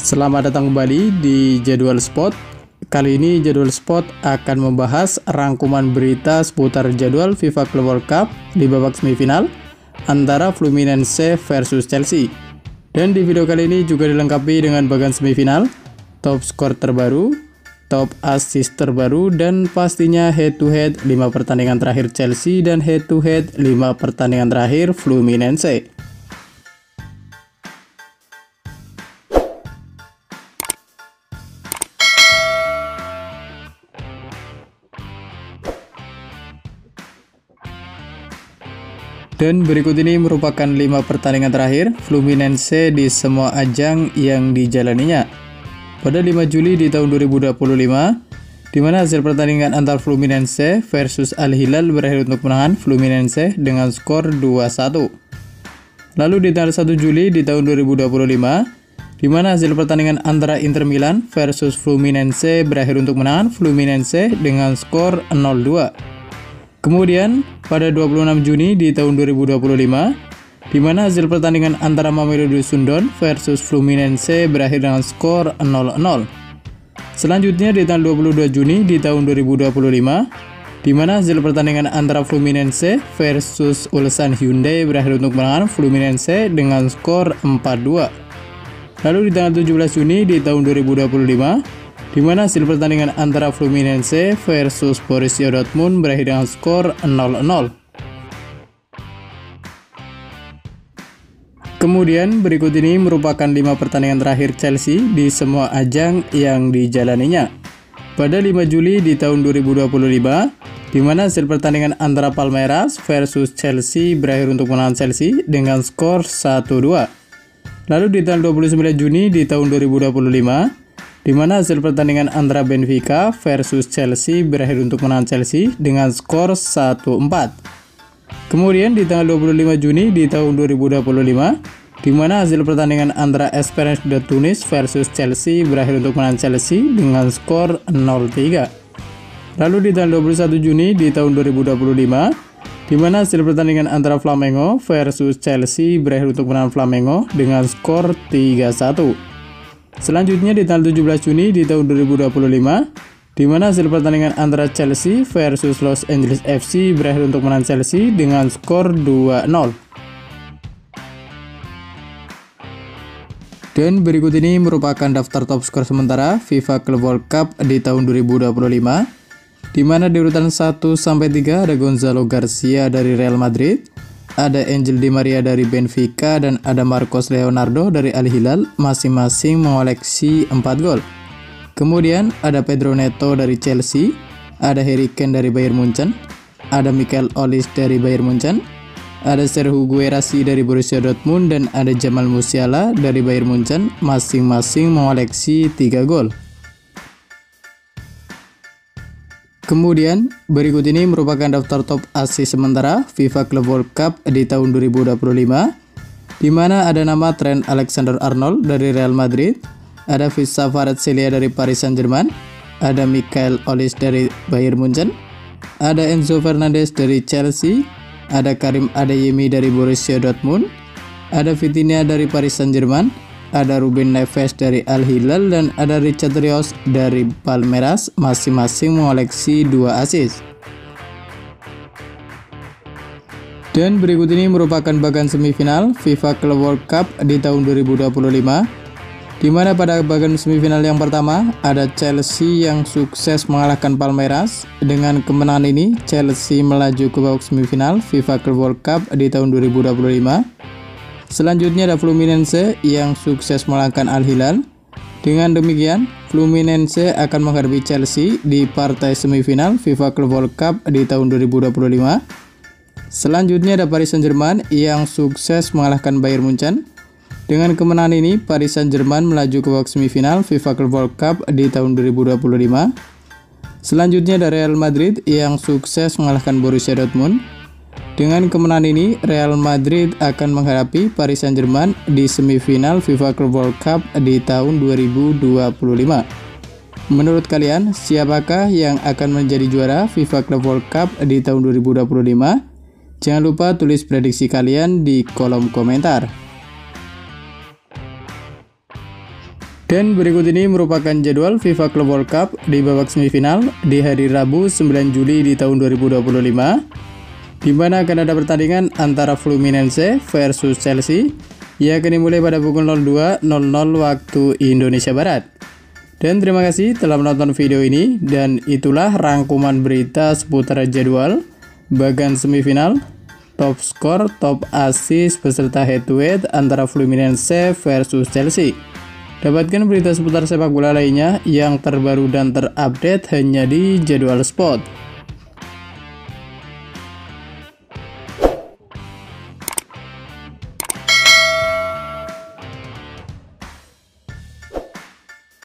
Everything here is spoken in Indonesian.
Selamat datang kembali di Jadwal Spot. Kali ini Jadwal Spot akan membahas rangkuman berita seputar jadwal FIFA Club World Cup di babak semifinal antara Fluminense versus Chelsea. Dan di video kali ini juga dilengkapi dengan bagian semifinal, top skor terbaru, top assist terbaru, dan pastinya head to head 5 pertandingan terakhir Chelsea dan head to head 5 pertandingan terakhir Fluminense. Dan berikut ini merupakan 5 pertandingan terakhir Fluminense di semua ajang yang dijalaninya. Pada 5 Juli di tahun 2025, di mana hasil pertandingan antar Fluminense versus Al Hilal berakhir untuk kemenangan Fluminense dengan skor 2-1. Lalu di tanggal 1 Juli di tahun 2025, di mana hasil pertandingan antara Inter Milan versus Fluminense berakhir untuk kemenangan Fluminense dengan skor 0-2. Kemudian, pada 26 Juni di tahun 2025, di mana hasil pertandingan antara Mamelodi Sundowns versus Fluminense berakhir dengan skor 0-0. Selanjutnya di tanggal 22 Juni di tahun 2025, di mana hasil pertandingan antara Fluminense versus Ulsan Hyundai berakhir untuk kemenangan Fluminense dengan skor 4-2. Lalu di tanggal 17 Juni di tahun 2025, di mana hasil pertandingan antara Fluminense versus Borussia Dortmund berakhir dengan skor 0-0. Kemudian berikut ini merupakan 5 pertandingan terakhir Chelsea di semua ajang yang dijalaninya. Pada 5 Juli di tahun 2025, di mana hasil pertandingan antara Palmeiras versus Chelsea berakhir untuk kemenangan Chelsea dengan skor 1-2. Lalu di tanggal 29 Juni di tahun 2025, di mana hasil pertandingan antara Benfica versus Chelsea berakhir untuk kemenangan Chelsea dengan skor 1-4. Kemudian di tanggal 25 Juni di tahun 2025, di mana hasil pertandingan antara Esperance de Tunis versus Chelsea berakhir untuk kemenangan Chelsea dengan skor 0-3. Lalu di tanggal 21 Juni di tahun 2025, di mana hasil pertandingan antara Flamengo versus Chelsea berakhir untuk kemenangan Flamengo dengan skor 3-1. Selanjutnya di tanggal 17 Juni di tahun 2025, di mana hasil pertandingan antara Chelsea versus Los Angeles FC berakhir untuk menang Chelsea dengan skor 2-0. Dan berikut ini merupakan daftar top skor sementara FIFA Club World Cup di tahun 2025, di mana di urutan 1-3 ada Gonzalo Garcia dari Real Madrid, ada Angel Di Maria dari Benfica, dan ada Marcos Leonardo dari Al Hilal, masing-masing mengoleksi 4 gol. Kemudian ada Pedro Neto dari Chelsea, ada Harry Kane dari Bayern Munchen, ada Michael Olise dari Bayern Munchen, ada Serhou Guirassy dari Borussia Dortmund, dan ada Jamal Musiala dari Bayern Munchen, masing-masing mengoleksi 3 gol. Kemudian, berikut ini merupakan daftar top assist sementara FIFA Club World Cup di tahun 2025, di mana ada nama Trent Alexander-Arnold dari Real Madrid, ada Visa Kvaratskhelia dari Paris Saint-Germain, ada Michael Olise dari Bayern Munchen, ada Enzo Fernandez dari Chelsea, ada Karim Adeyemi dari Borussia Dortmund, ada Vitinha dari Paris Saint-Germain, ada Ruben Neves dari Al Hilal, dan ada Richard Rios dari Palmeiras, masing-masing mengoleksi 2 assist. Dan berikut ini merupakan bagian semifinal FIFA Club World Cup di tahun 2025, di mana pada bagian semifinal yang pertama ada Chelsea yang sukses mengalahkan Palmeiras. Dengan kemenangan ini, Chelsea melaju ke babak semifinal FIFA Club World Cup di tahun 2025. Selanjutnya ada Fluminense yang sukses mengalahkan Al Hilal. Dengan demikian, Fluminense akan menghadapi Chelsea di partai semifinal FIFA Club World Cup di tahun 2025. Selanjutnya ada Paris Saint-Germain yang sukses mengalahkan Bayern Munchen. Dengan kemenangan ini, Paris Saint-Germain melaju ke babak semifinal FIFA Club World Cup di tahun 2025. Selanjutnya ada Real Madrid yang sukses mengalahkan Borussia Dortmund. Dengan kemenangan ini, Real Madrid akan menghadapi Paris Saint-Germain di semifinal FIFA Club World Cup di tahun 2025. Menurut kalian, siapakah yang akan menjadi juara FIFA Club World Cup di tahun 2025? Jangan lupa tulis prediksi kalian di kolom komentar. Dan berikut ini merupakan jadwal FIFA Club World Cup di babak semifinal di hari Rabu 9 Juli di tahun 2025, di mana akan ada pertandingan antara Fluminense versus Chelsea yang akan dimulai pada pukul 02.00 waktu Indonesia Barat. Dan terima kasih telah menonton video ini, dan itulah rangkuman berita seputar jadwal, bagan semifinal, top skor, top assist beserta head to head antara Fluminense versus Chelsea. Dapatkan berita seputar sepak bola lainnya yang terbaru dan terupdate hanya di Jadwal Sport.